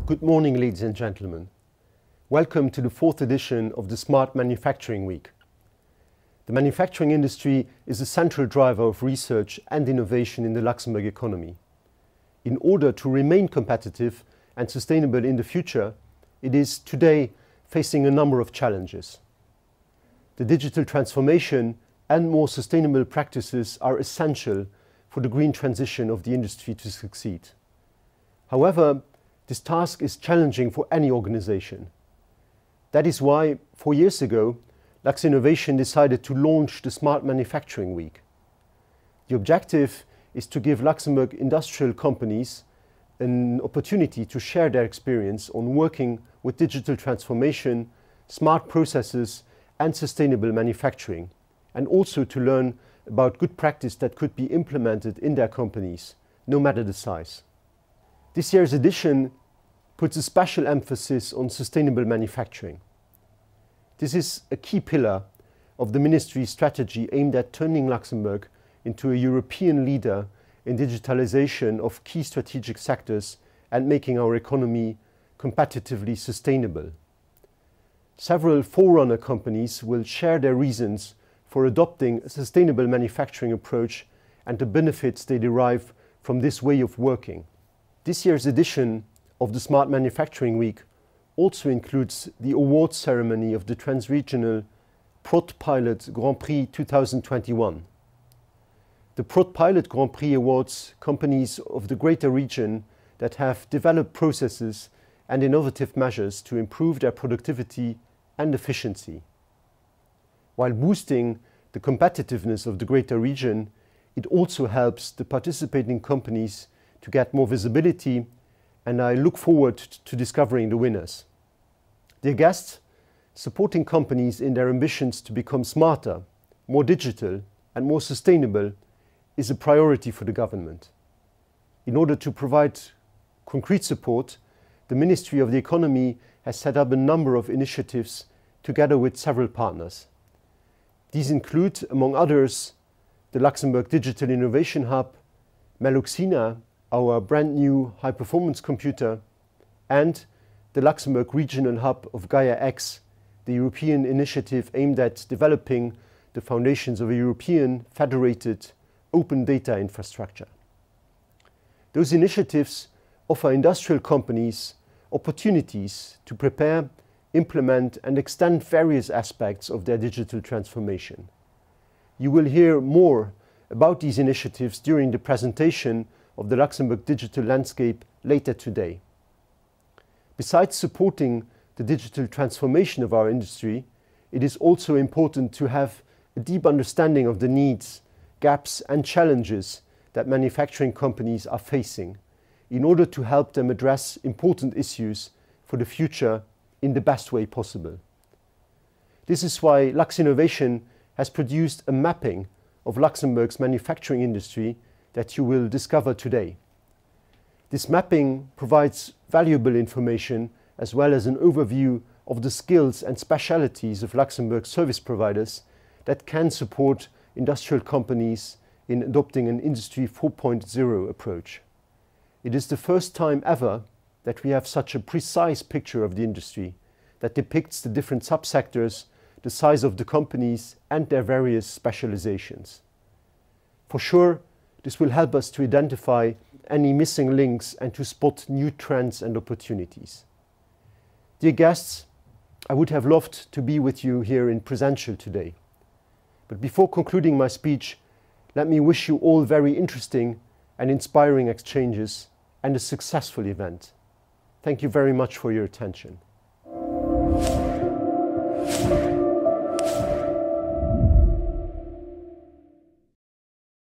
Good morning, ladies and gentlemen. Welcome to the fourth edition of the Smart Manufacturing Week. The manufacturing industry is a central driver of research and innovation in the Luxembourg economy. In order to remain competitive and sustainable in the future, it is today facing a number of challenges. The digital transformation and more sustainable practices are essential for the green transition of the industry to succeed. However, this task is challenging for any organization. That is why, 4 years ago, Luxinnovation decided to launch the Smart Manufacturing Week. The objective is to give Luxembourg industrial companies an opportunity to share their experience on working with digital transformation, smart processes, and sustainable manufacturing, and also to learn about good practice that could be implemented in their companies, no matter the size. This year's edition puts a special emphasis on sustainable manufacturing. This is a key pillar of the ministry's strategy aimed at turning Luxembourg into a European leader in digitalization of key strategic sectors and making our economy competitively sustainable. Several forerunner companies will share their reasons for adopting a sustainable manufacturing approach and the benefits they derive from this way of working. This year's edition of the Smart Manufacturing Week also includes the awards ceremony of the transregional ProdPilot Grand Prix 2021. The ProdPilot Grand Prix awards companies of the greater region that have developed processes and innovative measures to improve their productivity and efficiency. While boosting the competitiveness of the greater region, it also helps the participating companies to get more visibility, and I look forward to discovering the winners. Dear guests, supporting companies in their ambitions to become smarter, more digital, and more sustainable is a priority for the government. In order to provide concrete support, the Ministry of the Economy has set up a number of initiatives together with several partners. These include, among others, the Luxembourg Digital Innovation Hub, Meluxina, our brand new high-performance computer, and the Luxembourg Regional Hub of GAIA-X, the European initiative aimed at developing the foundations of a European federated open data infrastructure. Those initiatives offer industrial companies opportunities to prepare, implement, and extend various aspects of their digital transformation. You will hear more about these initiatives during the presentation of the Luxembourg digital landscape later today. Besides supporting the digital transformation of our industry, it is also important to have a deep understanding of the needs, gaps, and challenges that manufacturing companies are facing in order to help them address important issues for the future in the best way possible. This is why Luxinnovation has produced a mapping of Luxembourg's manufacturing industry that you will discover today. This mapping provides valuable information as well as an overview of the skills and specialities of Luxembourg service providers that can support industrial companies in adopting an Industry 4.0 approach. It is the first time ever that we have such a precise picture of the industry that depicts the different subsectors, the size of the companies, and their various specializations. For sure, this will help us to identify any missing links and to spot new trends and opportunities. Dear guests, I would have loved to be with you here in presential today. But before concluding my speech, let me wish you all very interesting and inspiring exchanges and a successful event. Thank you very much for your attention.